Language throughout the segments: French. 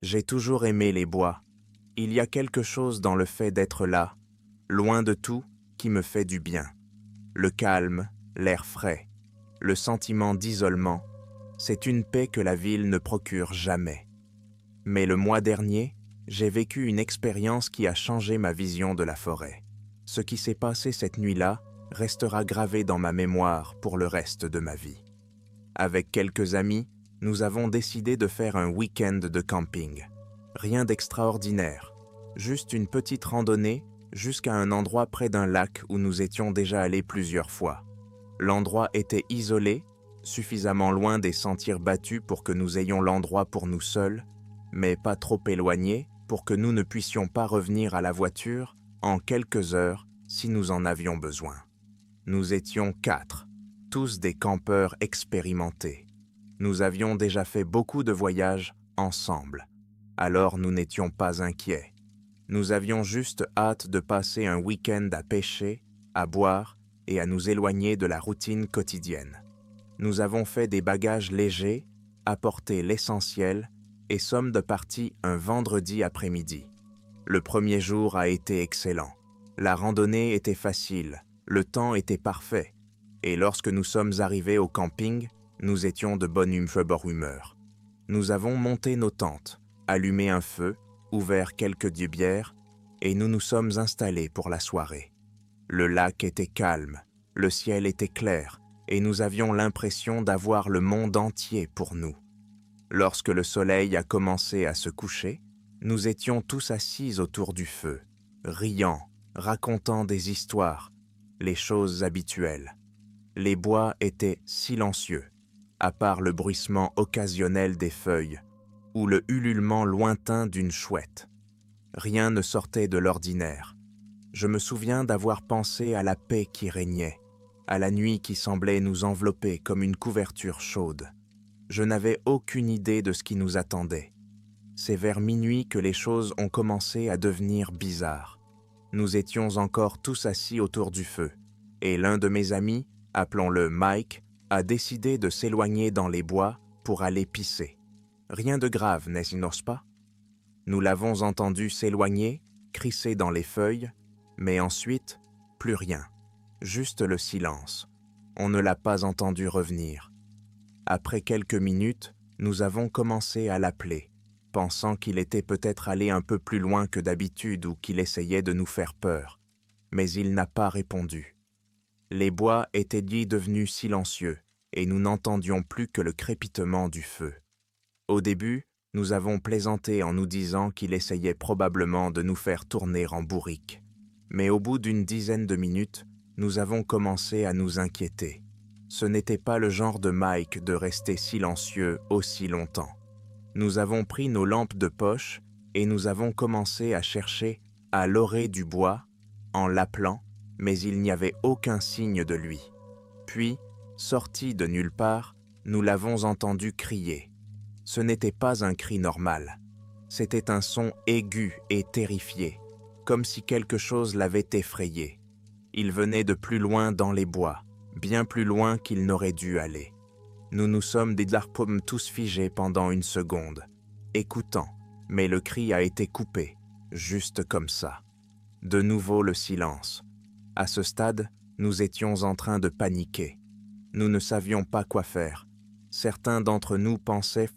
J'ai toujours aimé les bois. Il y a quelque chose dans le fait d'être là, loin de tout, qui me fait du bien. Le calme, l'air frais, le sentiment d'isolement, c'est une paix que la ville ne procure jamais. Mais le mois dernier, j'ai vécu une expérience qui a changé ma vision de la forêt. Ce qui s'est passé cette nuit-là restera gravé dans ma mémoire pour le reste de ma vie. Avec quelques amis, nous avons décidé de faire un week-end de camping. Rien d'extraordinaire, juste une petite randonnée jusqu'à un endroit près d'un lac où nous étions déjà allés plusieurs fois. L'endroit était isolé, suffisamment loin des sentiers battus pour que nous ayons l'endroit pour nous seuls, mais pas trop éloigné pour que nous ne puissions pas revenir à la voiture en quelques heures si nous en avions besoin. Nous étions 4, tous des campeurs expérimentés. Nous avions déjà fait beaucoup de voyages ensemble, alors nous n'étions pas inquiets. Nous avions juste hâte de passer un week-end à pêcher, à boire et à nous éloigner de la routine quotidienne. Nous avons fait des bagages légers, apporté l'essentiel et sommes de partis un vendredi après-midi. Le premier jour a été excellent. La randonnée était facile, le temps était parfait, et lorsque nous sommes arrivés au camping, nous étions de bonne humeur. Nous avons monté nos tentes, allumé un feu, ouvert quelques bières, et nous nous sommes installés pour la soirée. Le lac était calme, le ciel était clair, et nous avions l'impression d'avoir le monde entier pour nous. Lorsque le soleil a commencé à se coucher, nous étions tous assis autour du feu, riant, racontant des histoires, les choses habituelles. Les bois étaient silencieux, à part le bruissement occasionnel des feuilles ou le ululement lointain d'une chouette. Rien ne sortait de l'ordinaire. Je me souviens d'avoir pensé à la paix qui régnait, à la nuit qui semblait nous envelopper comme une couverture chaude. Je n'avais aucune idée de ce qui nous attendait. C'est vers minuit que les choses ont commencé à devenir bizarres. Nous étions encore tous assis autour du feu, et l'un de mes amis, appelons-le Mike, a décidé de s'éloigner dans les bois pour aller pisser. Rien de grave, n'est-ce pas? Nous l'avons entendu s'éloigner, crisser dans les feuilles, mais ensuite, plus rien, juste le silence. On ne l'a pas entendu revenir. Après quelques minutes, nous avons commencé à l'appeler, pensant qu'il était peut-être allé un peu plus loin que d'habitude ou qu'il essayait de nous faire peur. Mais il n'a pas répondu. Les bois étaient devenus silencieux et nous n'entendions plus que le crépitement du feu. Au début, nous avons plaisanté en nous disant qu'il essayait probablement de nous faire tourner en bourrique. Mais au bout d'une dizaine de minutes, nous avons commencé à nous inquiéter. Ce n'était pas le genre de Mike de rester silencieux aussi longtemps. Nous avons pris nos lampes de poche et nous avons commencé à chercher à l'orée du bois en l'appelant, mais il n'y avait aucun signe de lui. Puis, sorti de nulle part, nous l'avons entendu crier. Ce n'était pas un cri normal. C'était un son aigu et terrifié, comme si quelque chose l'avait effrayé. Il venait de plus loin dans les bois, bien plus loin qu'il n'aurait dû aller. Nous nous sommes des larpums tous figés pendant une seconde, écoutant, mais le cri a été coupé, juste comme ça. De nouveau le silence. À ce stade, nous étions en train de paniquer. Nous ne savions pas quoi faire. Certains d'entre nous pensaient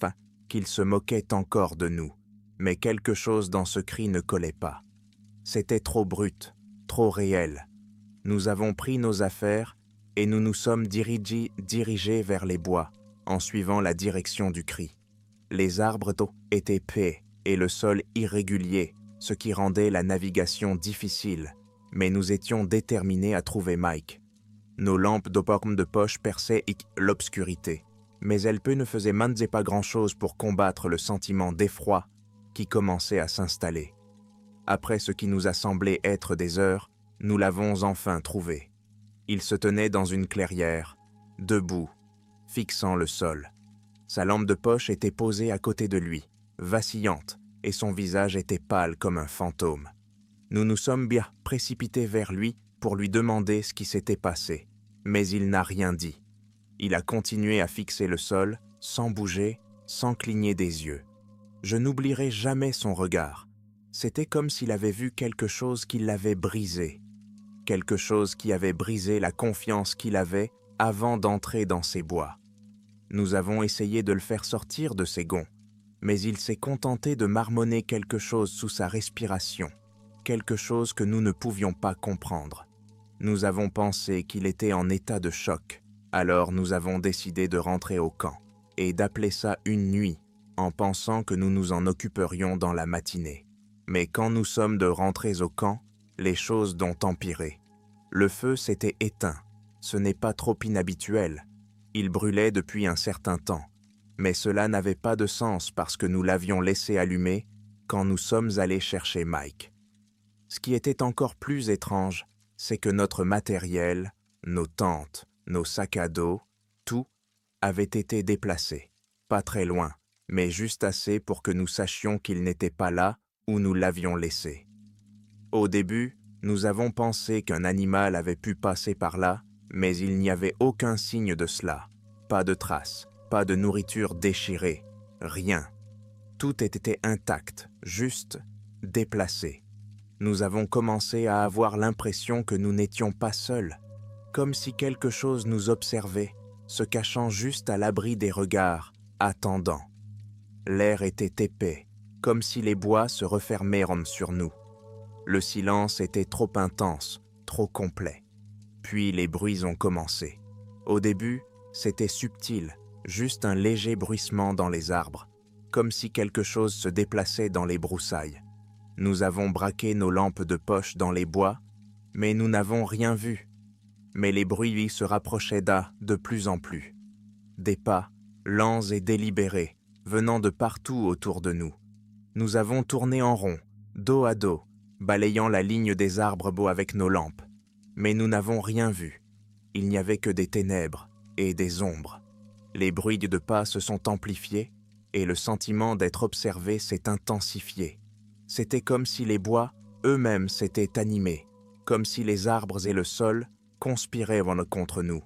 qu'il se moquait encore de nous, mais quelque chose dans ce cri ne collait pas. C'était trop brut, trop réel. Nous avons pris nos affaires et nous nous sommes dirigés vers les bois, en suivant la direction du cri. Les arbres étaient épais et le sol irrégulier, ce qui rendait la navigation difficile, mais nous étions déterminés à trouver Mike. Nos lampes de poche perçaient l'obscurité, mais elles ne faisaient pas grand-chose pour combattre le sentiment d'effroi qui commençait à s'installer. Après ce qui nous a semblé être des heures, nous l'avons enfin trouvé. Il se tenait dans une clairière, debout, fixant le sol. Sa lampe de poche était posée à côté de lui, vacillante, et son visage était pâle comme un fantôme. Nous nous sommes bien précipités vers lui pour lui demander ce qui s'était passé, mais il n'a rien dit. Il a continué à fixer le sol, sans bouger, sans cligner des yeux. Je n'oublierai jamais son regard. C'était comme s'il avait vu quelque chose qui l'avait brisé, quelque chose qui avait brisé la confiance qu'il avait avant d'entrer dans ces bois. Nous avons essayé de le faire sortir de ses gonds, mais il s'est contenté de marmonner quelque chose sous sa respiration, quelque chose que nous ne pouvions pas comprendre. Nous avons pensé qu'il était en état de choc, alors nous avons décidé de rentrer au camp et d'appeler ça une nuit, en pensant que nous nous en occuperions dans la matinée. Mais quand nous sommes de rentrés au camp, les choses ont empiré. Le feu s'était éteint. Ce n'est pas trop inhabituel. Il brûlait depuis un certain temps. Mais cela n'avait pas de sens parce que nous l'avions laissé allumer quand nous sommes allés chercher Mike. Ce qui était encore plus étrange, c'est que notre matériel, nos tentes, nos sacs à dos, tout avait été déplacé. Pas très loin, mais juste assez pour que nous sachions qu'il n'était pas là où nous l'avions laissé. Au début, nous avons pensé qu'un animal avait pu passer par là, mais il n'y avait aucun signe de cela. Pas de traces, pas de nourriture déchirée, rien. Tout était intact, juste déplacé. Nous avons commencé à avoir l'impression que nous n'étions pas seuls, comme si quelque chose nous observait, se cachant juste à l'abri des regards, attendant. L'air était épais, comme si les bois se refermaient sur nous. Le silence était trop intense, trop complet. Puis les bruits ont commencé. Au début, c'était subtil, juste un léger bruissement dans les arbres, comme si quelque chose se déplaçait dans les broussailles. Nous avons braqué nos lampes de poche dans les bois, mais nous n'avons rien vu. Mais les bruits se rapprochaient de plus en plus. Des pas, lents et délibérés, venant de partout autour de nous. Nous avons tourné en rond, dos à dos, balayant la ligne des arbres beaux avec nos lampes. Mais nous n'avons rien vu. Il n'y avait que des ténèbres et des ombres. Les bruits de pas se sont amplifiés et le sentiment d'être observé s'est intensifié. C'était comme si les bois eux-mêmes s'étaient animés, comme si les arbres et le sol conspiraient contre nous.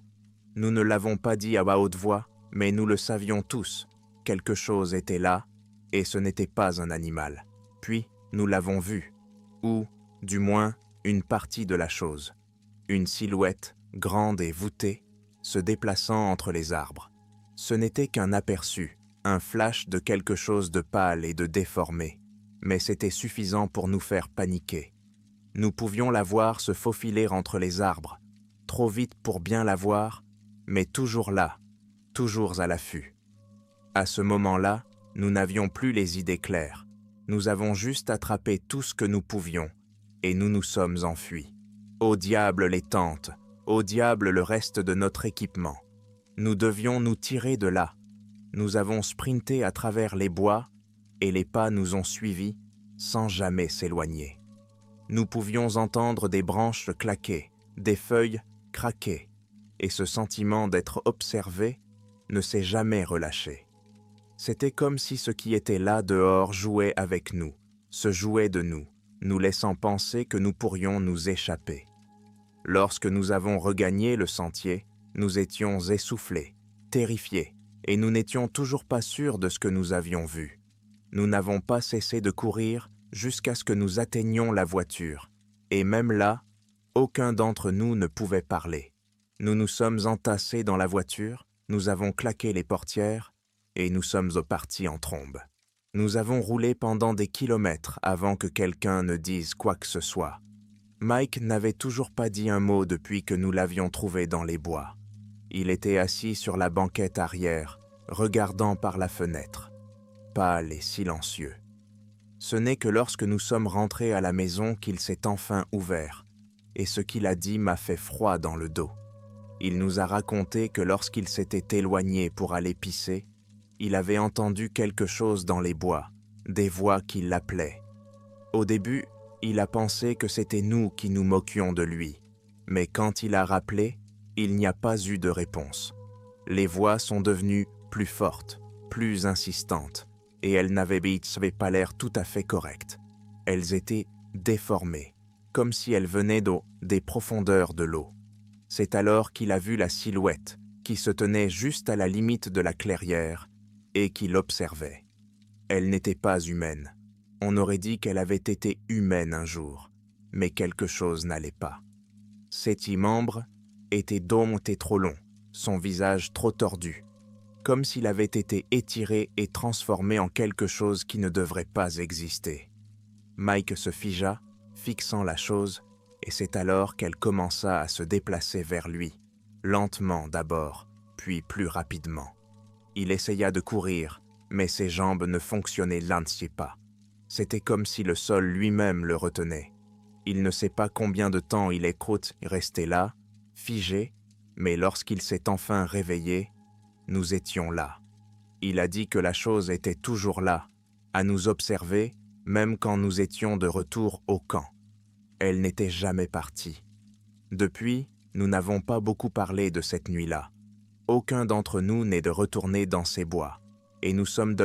Nous ne l'avons pas dit à haute voix, mais nous le savions tous. Quelque chose était là, et ce n'était pas un animal. Puis, nous l'avons vu, ou, du moins, une partie de la chose. Une silhouette, grande et voûtée, se déplaçant entre les arbres. Ce n'était qu'un aperçu, un flash de quelque chose de pâle et de déformé, mais c'était suffisant pour nous faire paniquer. Nous pouvions la voir se faufiler entre les arbres, trop vite pour bien la voir, mais toujours là, toujours à l'affût. À ce moment-là, nous n'avions plus les idées claires. Nous avons juste attrapé tout ce que nous pouvions, et nous nous sommes enfuis. Au diable les tentes, au diable le reste de notre équipement. Nous devions nous tirer de là. Nous avons sprinté à travers les bois, et les pas nous ont suivis sans jamais s'éloigner. Nous pouvions entendre des branches claquer, des feuilles craquer, et ce sentiment d'être observé ne s'est jamais relâché. C'était comme si ce qui était là dehors jouait avec nous, se jouait de nous, nous laissant penser que nous pourrions nous échapper. Lorsque nous avons regagné le sentier, nous étions essoufflés, terrifiés, et nous n'étions toujours pas sûrs de ce que nous avions vu. Nous n'avons pas cessé de courir jusqu'à ce que nous atteignions la voiture, et même là, aucun d'entre nous ne pouvait parler. Nous nous sommes entassés dans la voiture, nous avons claqué les portières, et nous sommes partis en trombe. Nous avons roulé pendant des kilomètres avant que quelqu'un ne dise quoi que ce soit. Mike n'avait toujours pas dit un mot depuis que nous l'avions trouvé dans les bois. Il était assis sur la banquette arrière, regardant par la fenêtre, pâle et silencieux. Ce n'est que lorsque nous sommes rentrés à la maison qu'il s'est enfin ouvert, et ce qu'il a dit m'a fait froid dans le dos. Il nous a raconté que lorsqu'il s'était éloigné pour aller pisser, il avait entendu quelque chose dans les bois, des voix qui l'appelaient. Au début, il a pensé que c'était nous qui nous moquions de lui, mais quand il a rappelé, il n'y a pas eu de réponse. Les voix sont devenues plus fortes, plus insistantes, et elles n'avaient pas l'air tout à fait correctes. Elles étaient déformées, comme si elles venaient des profondeurs de l'eau. C'est alors qu'il a vu la silhouette qui se tenait juste à la limite de la clairière et qui l'observait. Elle n'était pas humaine. On aurait dit qu'elle avait été humaine un jour, mais quelque chose n'allait pas. Ses 10 membres étaient domptés trop longs, son visage trop tordu, comme s'il avait été étiré et transformé en quelque chose qui ne devrait pas exister. Mike se figea, fixant la chose, et c'est alors qu'elle commença à se déplacer vers lui, lentement d'abord, puis plus rapidement. Il essaya de courir, mais ses jambes ne fonctionnaient lancier pas. C'était comme si le sol lui-même le retenait. Il ne sait pas combien de temps il est resté là, figé, mais lorsqu'il s'est enfin réveillé, nous étions là. Il a dit que la chose était toujours là, à nous observer, même quand nous étions de retour au camp. Elle n'était jamais partie. Depuis, nous n'avons pas beaucoup parlé de cette nuit-là. Aucun d'entre nous n'est de retourner dans ces bois, et nous sommes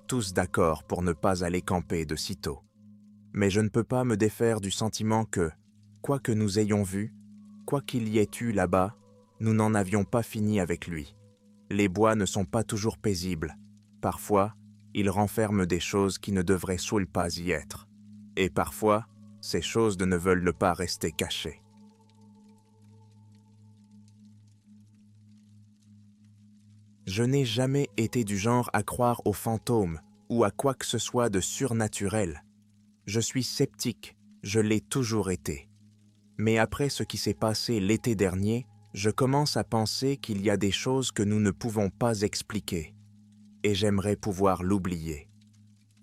tous d'accord pour ne pas aller camper de sitôt. Mais je ne peux pas me défaire du sentiment que, quoi que nous ayons vu, quoi qu'il y ait eu là-bas, nous n'en avions pas fini avec lui. Les bois ne sont pas toujours paisibles. Parfois, ils renferment des choses qui ne devraient pas y être. Et parfois, ces choses ne veulent pas rester cachées. Je n'ai jamais été du genre à croire aux fantômes ou à quoi que ce soit de surnaturel. Je suis sceptique, je l'ai toujours été. Mais après ce qui s'est passé l'été dernier, je commence à penser qu'il y a des choses que nous ne pouvons pas expliquer. Et j'aimerais pouvoir l'oublier.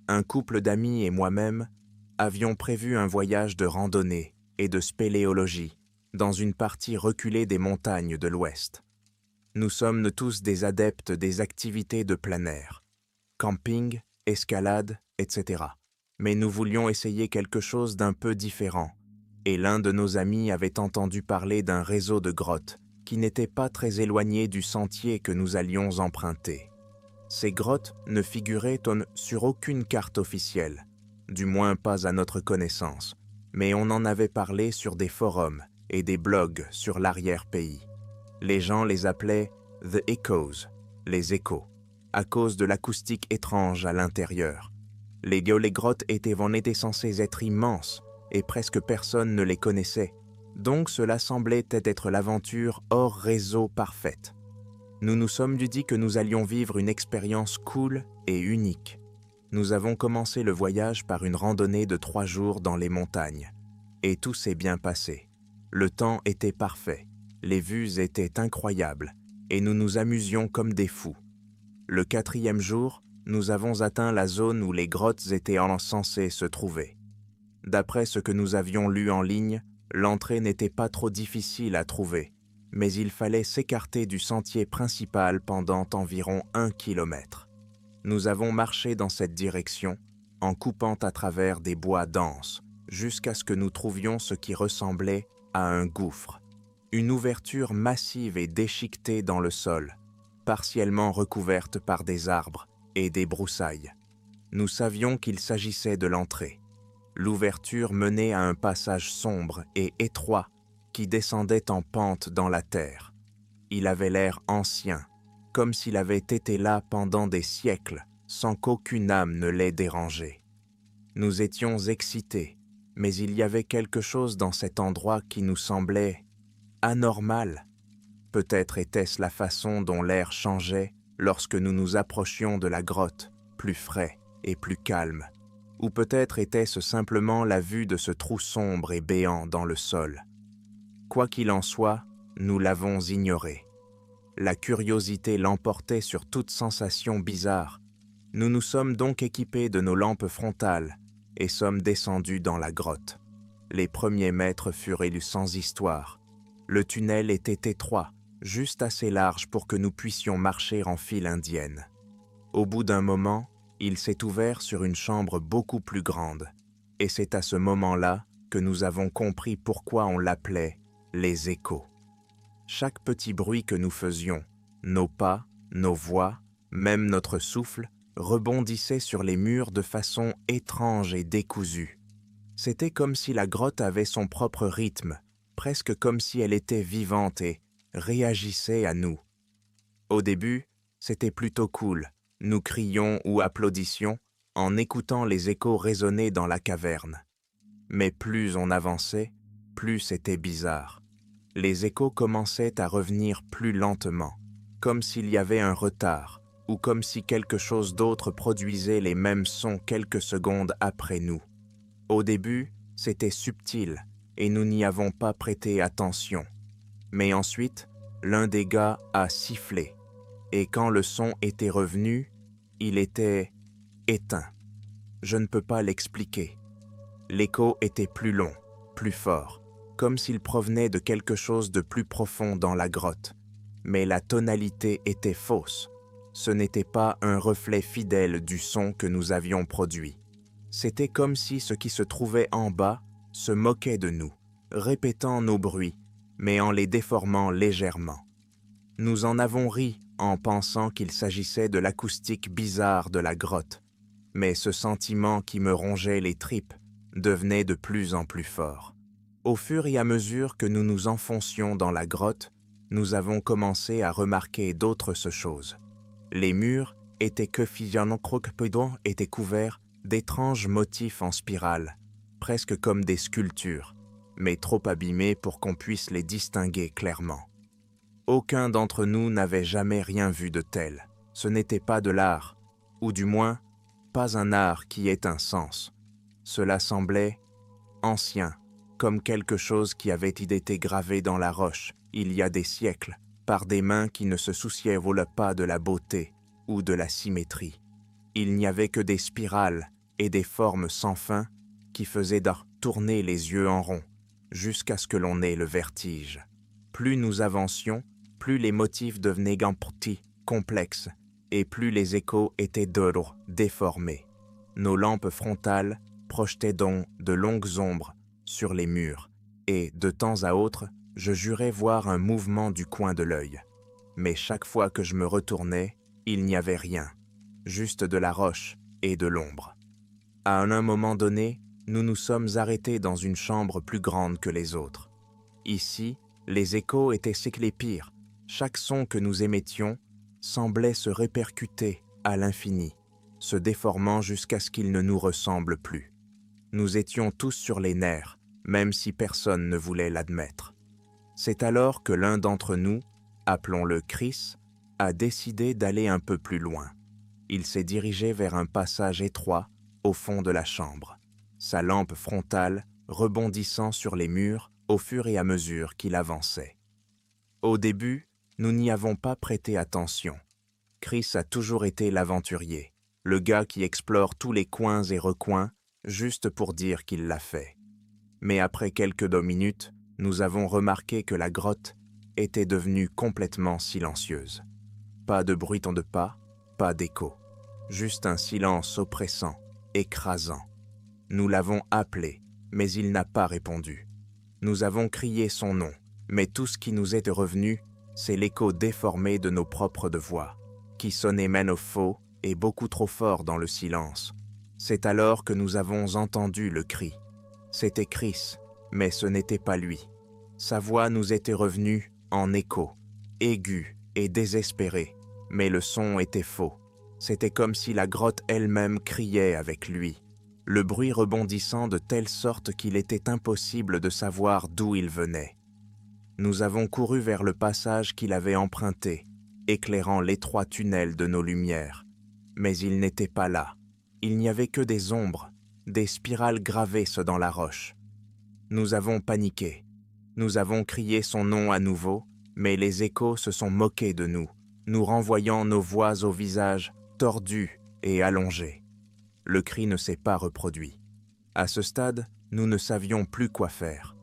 Un couple d'amis et moi-même avions prévu un voyage de randonnée et de spéléologie dans une partie reculée des montagnes de l'Ouest. Nous sommes tous des adeptes des activités de plein air, camping, escalade, etc. Mais nous voulions essayer quelque chose d'un peu différent, et l'un de nos amis avait entendu parler d'un réseau de grottes qui n'était pas très éloigné du sentier que nous allions emprunter. Ces grottes ne figuraient sur aucune carte officielle, du moins pas à notre connaissance, mais on en avait parlé sur des forums et des blogs sur l'arrière-pays. Les gens les appelaient « The Echoes », les échos, à cause de l'acoustique étrange à l'intérieur. Les grottes étaient censées être immenses et presque personne ne les connaissait, donc cela semblait être l'aventure hors réseau parfaite. Nous nous sommes dit que nous allions vivre une expérience cool et unique. Nous avons commencé le voyage par une randonnée de 3 jours dans les montagnes, et tout s'est bien passé. Le temps était parfait, les vues étaient incroyables, et nous nous amusions comme des fous. Le 4e jour, nous avons atteint la zone où les grottes étaient censées se trouver. D'après ce que nous avions lu en ligne, l'entrée n'était pas trop difficile à trouver, mais il fallait s'écarter du sentier principal pendant environ 1 kilomètre. Nous avons marché dans cette direction, en coupant à travers des bois denses, jusqu'à ce que nous trouvions ce qui ressemblait à un gouffre. Une ouverture massive et déchiquetée dans le sol, partiellement recouverte par des arbres et des broussailles. Nous savions qu'il s'agissait de l'entrée. L'ouverture menait à un passage sombre et étroit qui descendait en pente dans la terre. Il avait l'air ancien, comme s'il avait été là pendant des siècles, sans qu'aucune âme ne l'ait dérangé. Nous étions excités, mais il y avait quelque chose dans cet endroit qui nous semblait anormal. Peut-être était-ce la façon dont l'air changeait lorsque nous nous approchions de la grotte, plus frais et plus calme. Ou peut-être était-ce simplement la vue de ce trou sombre et béant dans le sol. Quoi qu'il en soit, nous l'avons ignoré. La curiosité l'emportait sur toute sensation bizarre. Nous nous sommes donc équipés de nos lampes frontales et sommes descendus dans la grotte. Les premiers mètres furent élus sans histoire. Le tunnel était étroit, juste assez large pour que nous puissions marcher en file indienne. Au bout d'un moment, il s'est ouvert sur une chambre beaucoup plus grande, et c'est à ce moment-là que nous avons compris pourquoi on l'appelait les échos. Chaque petit bruit que nous faisions, nos pas, nos voix, même notre souffle, rebondissait sur les murs de façon étrange et décousue. C'était comme si la grotte avait son propre rythme, presque comme si elle était vivante et réagissait à nous. Au début, c'était plutôt cool. Nous crions ou applaudissions, en écoutant les échos résonner dans la caverne. Mais plus on avançait, plus c'était bizarre. Les échos commençaient à revenir plus lentement, comme s'il y avait un retard, ou comme si quelque chose d'autre produisait les mêmes sons quelques secondes après nous. Au début, c'était subtil, et nous n'y avons pas prêté attention. Mais ensuite, l'un des gars a sifflé, et quand le son était revenu, il était éteint. Je ne peux pas l'expliquer. L'écho était plus long, plus fort, comme s'il provenait de quelque chose de plus profond dans la grotte. Mais la tonalité était fausse. Ce n'était pas un reflet fidèle du son que nous avions produit. C'était comme si ce qui se trouvait en bas se moquait de nous, répétant nos bruits, mais en les déformant légèrement. Nous en avons ri en pensant qu'il s'agissait de l'acoustique bizarre de la grotte, mais ce sentiment qui me rongeait les tripes devenait de plus en plus fort. Au fur et à mesure que nous nous enfoncions dans la grotte, nous avons commencé à remarquer d'autres choses. Les murs étaient étaient couverts d'étranges motifs en spirale, presque comme des sculptures, mais trop abîmés pour qu'on puisse les distinguer clairement. Aucun d'entre nous n'avait jamais rien vu de tel. Ce n'était pas de l'art, ou du moins, pas un art qui ait un sens. Cela semblait ancien, comme quelque chose qui avait été gravé dans la roche, il y a des siècles, par des mains qui ne se souciaient pas de la beauté ou de la symétrie. Il n'y avait que des spirales et des formes sans fin qui faisaient tourner les yeux en rond, jusqu'à ce que l'on ait le vertige. Plus nous avancions, plus les motifs devenaient petits, complexes, et plus les échos étaient déformés. Nos lampes frontales projetaient donc de longues ombres sur les murs, et, de temps à autre, je jurais voir un mouvement du coin de l'œil. Mais chaque fois que je me retournais, il n'y avait rien, juste de la roche et de l'ombre. À un moment donné, nous nous sommes arrêtés dans une chambre plus grande que les autres. Ici, les échos étaient les pires. Chaque son que nous émettions semblait se répercuter à l'infini, se déformant jusqu'à ce qu'il ne nous ressemble plus. Nous étions tous sur les nerfs, même si personne ne voulait l'admettre. C'est alors que l'un d'entre nous, appelons-le Chris, a décidé d'aller un peu plus loin. Il s'est dirigé vers un passage étroit au fond de la chambre, sa lampe frontale rebondissant sur les murs au fur et à mesure qu'il avançait. Au début, nous n'y avons pas prêté attention. Chris a toujours été l'aventurier, le gars qui explore tous les coins et recoins juste pour dire qu'il l'a fait. Mais après quelques minutes, nous avons remarqué que la grotte était devenue complètement silencieuse. Pas de bruit de pas, pas d'écho, juste un silence oppressant, écrasant. Nous l'avons appelé, mais il n'a pas répondu. Nous avons crié son nom, mais tout ce qui nous est revenu, c'est l'écho déformé de nos propres voix, qui sonnait même faux et beaucoup trop fort dans le silence. C'est alors que nous avons entendu le cri. C'était Chris, mais ce n'était pas lui. Sa voix nous était revenue en écho, aiguë et désespérée, mais le son était faux. C'était comme si la grotte elle-même criait avec lui, le bruit rebondissant de telle sorte qu'il était impossible de savoir d'où il venait. Nous avons couru vers le passage qu'il avait emprunté, éclairant l'étroit tunnel de nos lumières. Mais il n'était pas là. Il n'y avait que des ombres, des spirales gravées dans la roche. Nous avons paniqué. Nous avons crié son nom à nouveau, mais les échos se sont moqués de nous, nous renvoyant nos voix au visage tordu et allongé. Le cri ne s'est pas reproduit. À ce stade, nous ne savions plus quoi faire.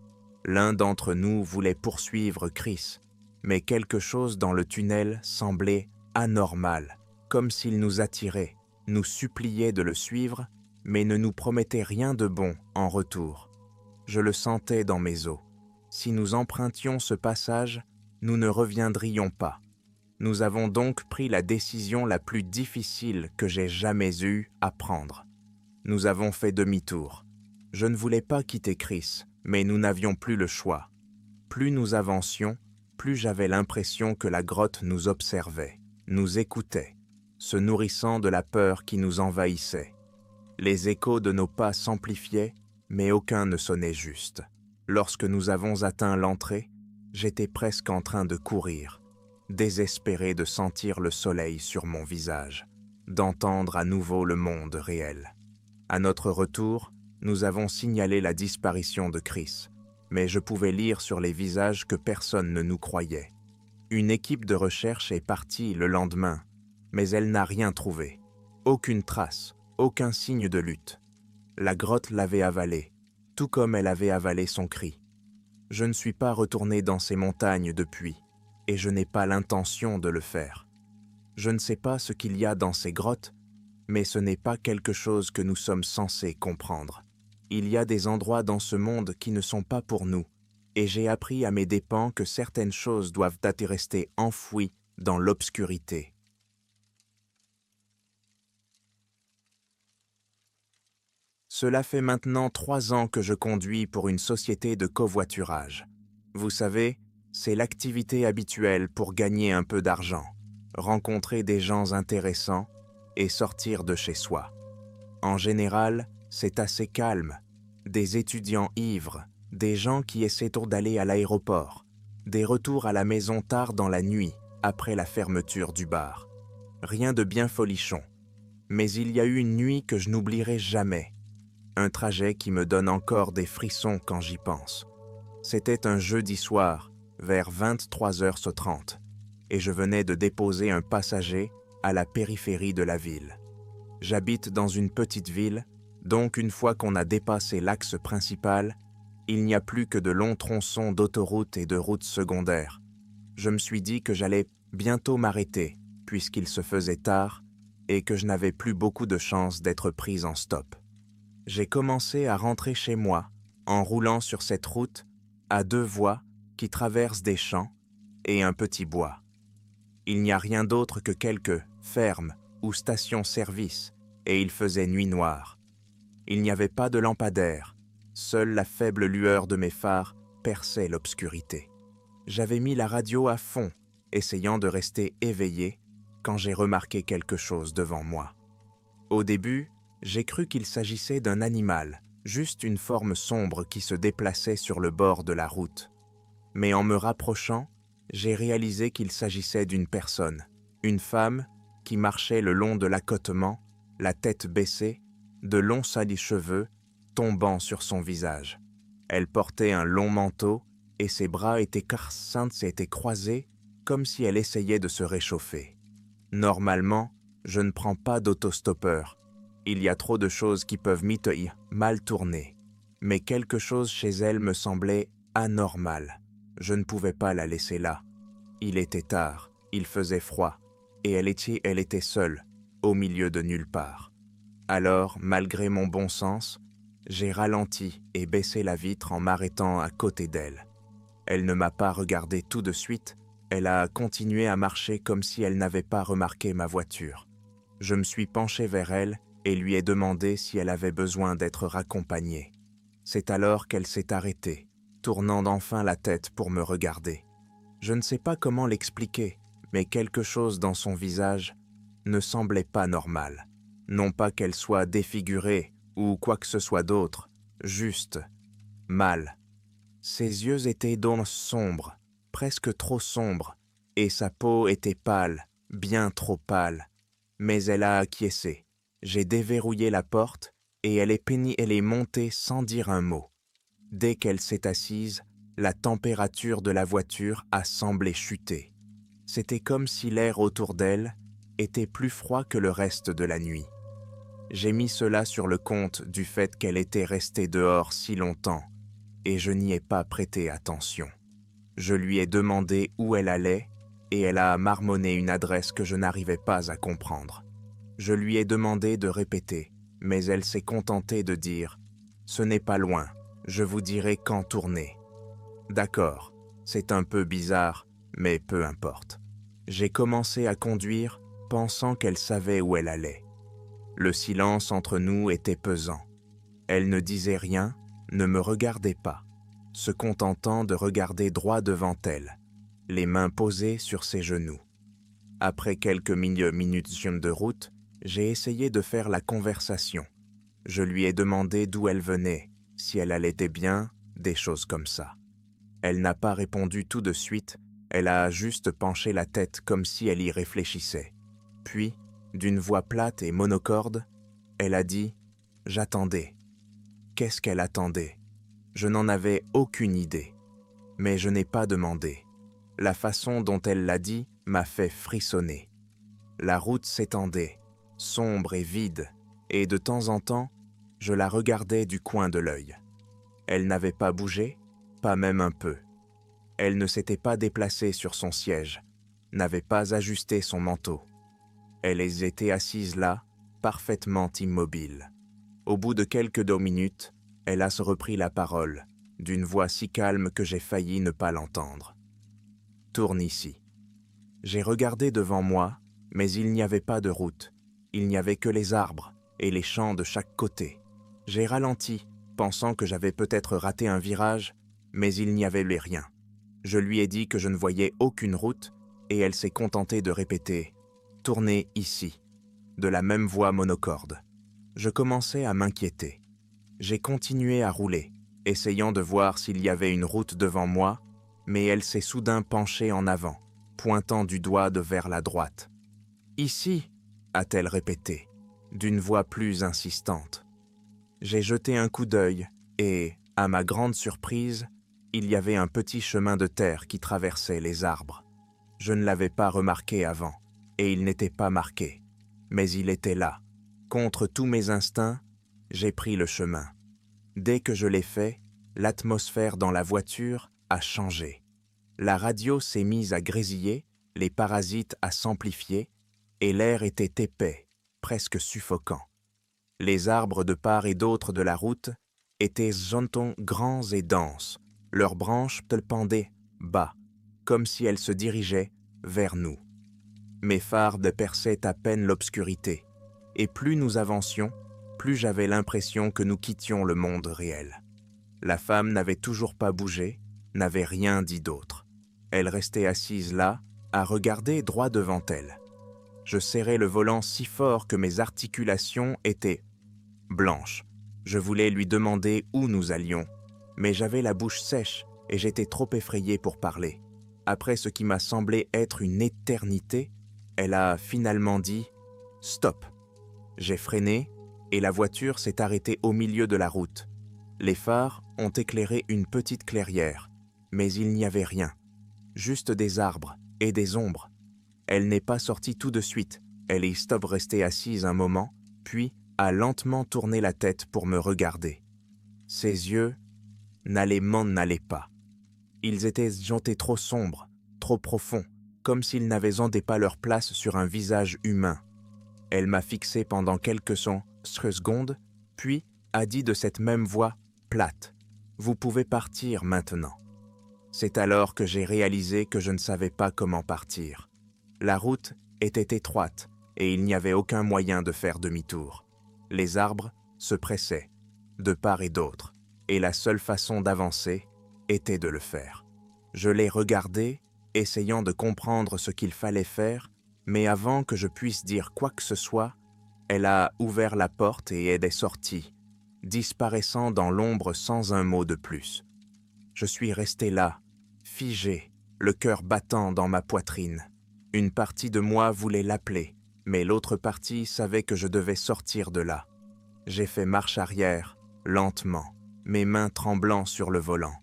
L'un d'entre nous voulait poursuivre Chris, mais quelque chose dans le tunnel semblait anormal, comme s'il nous attirait, nous suppliait de le suivre, mais ne nous promettait rien de bon en retour. Je le sentais dans mes os. Si nous empruntions ce passage, nous ne reviendrions pas. Nous avons donc pris la décision la plus difficile que j'ai jamais eue à prendre. Nous avons fait demi-tour. Je ne voulais pas quitter Chris, mais nous n'avions plus le choix. Plus nous avancions, plus j'avais l'impression que la grotte nous observait, nous écoutait, se nourrissant de la peur qui nous envahissait. Les échos de nos pas s'amplifiaient, mais aucun ne sonnait juste. Lorsque nous avons atteint l'entrée, j'étais presque en train de courir, désespéré de sentir le soleil sur mon visage, d'entendre à nouveau le monde réel. À notre retour, nous avons signalé la disparition de Chris, mais je pouvais lire sur les visages que personne ne nous croyait. Une équipe de recherche est partie le lendemain, mais elle n'a rien trouvé. Aucune trace, aucun signe de lutte. La grotte l'avait avalé, tout comme elle avait avalé son cri. Je ne suis pas retourné dans ces montagnes depuis, et je n'ai pas l'intention de le faire. Je ne sais pas ce qu'il y a dans ces grottes, mais ce n'est pas quelque chose que nous sommes censés comprendre. Il y a des endroits dans ce monde qui ne sont pas pour nous, et j'ai appris à mes dépens que certaines choses doivent être restées enfouies dans l'obscurité. Cela fait maintenant 3 ans que je conduis pour une société de covoiturage. Vous savez, c'est l'activité habituelle pour gagner un peu d'argent, rencontrer des gens intéressants et sortir de chez soi. En général, c'est assez calme. Des étudiants ivres, des gens qui essaient d'aller à l'aéroport, des retours à la maison tard dans la nuit, après la fermeture du bar. Rien de bien folichon. Mais il y a eu une nuit que je n'oublierai jamais. Un trajet qui me donne encore des frissons quand j'y pense. C'était un jeudi soir, vers 23h30, et je venais de déposer un passager à la périphérie de la ville. J'habite dans une petite ville, donc une fois qu'on a dépassé l'axe principal, il n'y a plus que de longs tronçons d'autoroutes et de routes secondaires. Je me suis dit que j'allais bientôt m'arrêter, puisqu'il se faisait tard, et que je n'avais plus beaucoup de chances d'être pris en stop. J'ai commencé à rentrer chez moi, en roulant sur cette route à 2 voies qui traversent des champs et un petit bois. Il n'y a rien d'autre que quelques fermes ou stations-service, et il faisait nuit noire. Il n'y avait pas de lampadaire, seule la faible lueur de mes phares perçait l'obscurité. J'avais mis la radio à fond, essayant de rester éveillé, quand j'ai remarqué quelque chose devant moi. Au début, j'ai cru qu'il s'agissait d'un animal, juste une forme sombre qui se déplaçait sur le bord de la route. Mais en me rapprochant, j'ai réalisé qu'il s'agissait d'une personne, une femme qui marchait le long de l'accotement, la tête baissée, de longs salis-cheveux tombant sur son visage. Elle portait un long manteau et ses bras étaient croisés comme si elle essayait de se réchauffer. Normalement, je ne prends pas d'autostoppeur. Il y a trop de choses qui peuvent mal tourner. Mais quelque chose chez elle me semblait anormal. Je ne pouvais pas la laisser là. Il était tard, il faisait froid, et elle était seule, au milieu de nulle part. Alors, malgré mon bon sens, j'ai ralenti et baissé la vitre en m'arrêtant à côté d'elle. Elle ne m'a pas regardé tout de suite, elle a continué à marcher comme si elle n'avait pas remarqué ma voiture. Je me suis penché vers elle et lui ai demandé si elle avait besoin d'être raccompagnée. C'est alors qu'elle s'est arrêtée, tournant enfin la tête pour me regarder. Je ne sais pas comment l'expliquer, mais quelque chose dans son visage ne semblait pas normal. Non pas qu'elle soit défigurée ou quoi que ce soit d'autre, juste mal. Ses yeux étaient donc sombres, presque trop sombres, et sa peau était pâle, bien trop pâle. Mais elle a acquiescé. J'ai déverrouillé la porte et elle est montée sans dire un mot. Dès qu'elle s'est assise, la température de la voiture a semblé chuter. C'était comme si l'air autour d'elle était plus froid que le reste de la nuit. J'ai mis cela sur le compte du fait qu'elle était restée dehors si longtemps, et je n'y ai pas prêté attention. Je lui ai demandé où elle allait, et elle a marmonné une adresse que je n'arrivais pas à comprendre. Je lui ai demandé de répéter, mais elle s'est contentée de dire « Ce n'est pas loin, je vous dirai quand tourner. » D'accord, c'est un peu bizarre, mais peu importe. J'ai commencé à conduire, pensant qu'elle savait où elle allait. Le silence entre nous était pesant. Elle ne disait rien, ne me regardait pas, se contentant de regarder droit devant elle, les mains posées sur ses genoux. Après quelques minutes de route, j'ai essayé de faire la conversation, Je lui ai demandé d'où elle venait, si elle allait bien, des choses comme ça. Elle n'a pas répondu tout de suite, elle a juste penché la tête comme si elle y réfléchissait. Puis, d'une voix plate et monocorde, elle a dit « J'attendais ». Qu'est-ce qu'elle attendait? Je n'en avais aucune idée. Mais je n'ai pas demandé. La façon dont elle l'a dit m'a fait frissonner. La route s'étendait, sombre et vide, et de temps en temps, je la regardais du coin de l'œil. Elle n'avait pas bougé, pas même un peu. Elle ne s'était pas déplacée sur son siège, n'avait pas ajusté son manteau. Elle était assise là, parfaitement immobile. Au bout de quelques minutes, elle a se repris la parole, d'une voix si calme que j'ai failli ne pas l'entendre. « Tourne ici. » J'ai regardé devant moi, mais il n'y avait pas de route. Il n'y avait que les arbres et les champs de chaque côté. J'ai ralenti, pensant que j'avais peut-être raté un virage, mais il n'y avait rien. Je lui ai dit que je ne voyais aucune route, et elle s'est contentée de répéter « Tournez ici », de la même voix monocorde. Je commençais à m'inquiéter. J'ai continué à rouler, essayant de voir s'il y avait une route devant moi, mais elle s'est soudain penchée en avant, pointant du doigt vers la droite. « Ici » a-t-elle répété, d'une voix plus insistante. J'ai jeté un coup d'œil et, à ma grande surprise, il y avait un petit chemin de terre qui traversait les arbres. Je ne l'avais pas remarqué avant, et il n'était pas marqué, mais il était là. Contre tous mes instincts, j'ai pris le chemin. Dès que je l'ai fait, l'atmosphère dans la voiture a changé. La radio s'est mise à grésiller, les parasites à s'amplifier, et l'air était épais, presque suffocant. Les arbres de part et d'autre de la route étaient grands et denses, leurs branches pendaient bas, comme si elles se dirigeaient vers nous. Mes phares perçaient à peine l'obscurité, et plus nous avancions, plus j'avais l'impression que nous quittions le monde réel. La femme n'avait toujours pas bougé, n'avait rien dit d'autre. Elle restait assise là, à regarder droit devant elle. Je serrais le volant si fort que mes articulations étaient blanches. Je voulais lui demander où nous allions, mais j'avais la bouche sèche et j'étais trop effrayé pour parler. Après ce qui m'a semblé être une éternité, elle a finalement dit « Stop ». J'ai freiné et la voiture s'est arrêtée au milieu de la route. Les phares ont éclairé une petite clairière, mais il n'y avait rien, juste des arbres et des ombres. Elle n'est pas sortie tout de suite, elle est restée assise un moment, puis a lentement tourné la tête pour me regarder. Ses yeux n'allaient pas. Ils étaient trop sombres, trop profonds, comme s'ils n'avaient pas leur place sur un visage humain. Elle m'a fixé pendant quelques secondes, puis a dit de cette même voix plate « Vous pouvez partir maintenant ». C'est alors que j'ai réalisé que je ne savais pas comment partir. La route était étroite et il n'y avait aucun moyen de faire demi-tour. Les arbres se pressaient, de part et d'autre, et la seule façon d'avancer était de le faire. Je l'ai regardé, essayant de comprendre ce qu'il fallait faire, mais avant que je puisse dire quoi que ce soit, elle a ouvert la porte et elle est sortie, disparaissant dans l'ombre sans un mot de plus. Je suis resté là, figé, le cœur battant dans ma poitrine. Une partie de moi voulait l'appeler, mais l'autre partie savait que je devais sortir de là. J'ai fait marche arrière, lentement, mes mains tremblant sur le volant.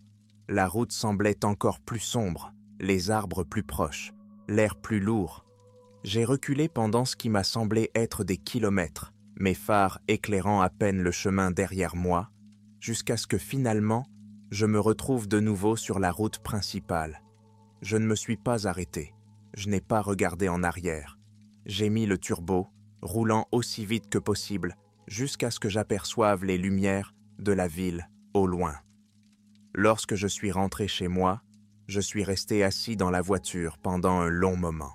La route semblait encore plus sombre, les arbres plus proches, l'air plus lourd. J'ai reculé pendant ce qui m'a semblé être des kilomètres, mes phares éclairant à peine le chemin derrière moi, jusqu'à ce que finalement, je me retrouve de nouveau sur la route principale. Je ne me suis pas arrêté, je n'ai pas regardé en arrière. J'ai mis le turbo, roulant aussi vite que possible, jusqu'à ce que j'aperçoive les lumières de la ville au loin. Lorsque je suis rentré chez moi, je suis resté assis dans la voiture pendant un long moment,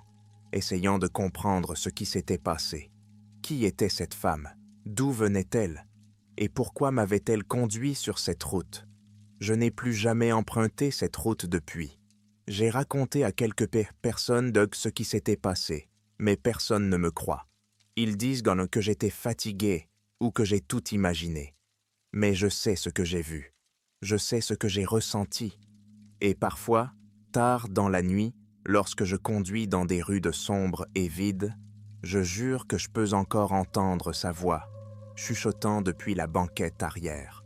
essayant de comprendre ce qui s'était passé. Qui était cette femme? D'où venait-elle? Et pourquoi m'avait-elle conduit sur cette route? Je n'ai plus jamais emprunté cette route depuis. J'ai raconté à quelques personnes de ce qui s'était passé, mais personne ne me croit. Ils disent que j'étais fatigué ou que j'ai tout imaginé. Mais je sais ce que j'ai vu, je sais ce que j'ai ressenti. Et parfois, tard dans la nuit, lorsque je conduis dans des rues sombres et vides, je jure que je peux encore entendre sa voix, chuchotant depuis la banquette arrière.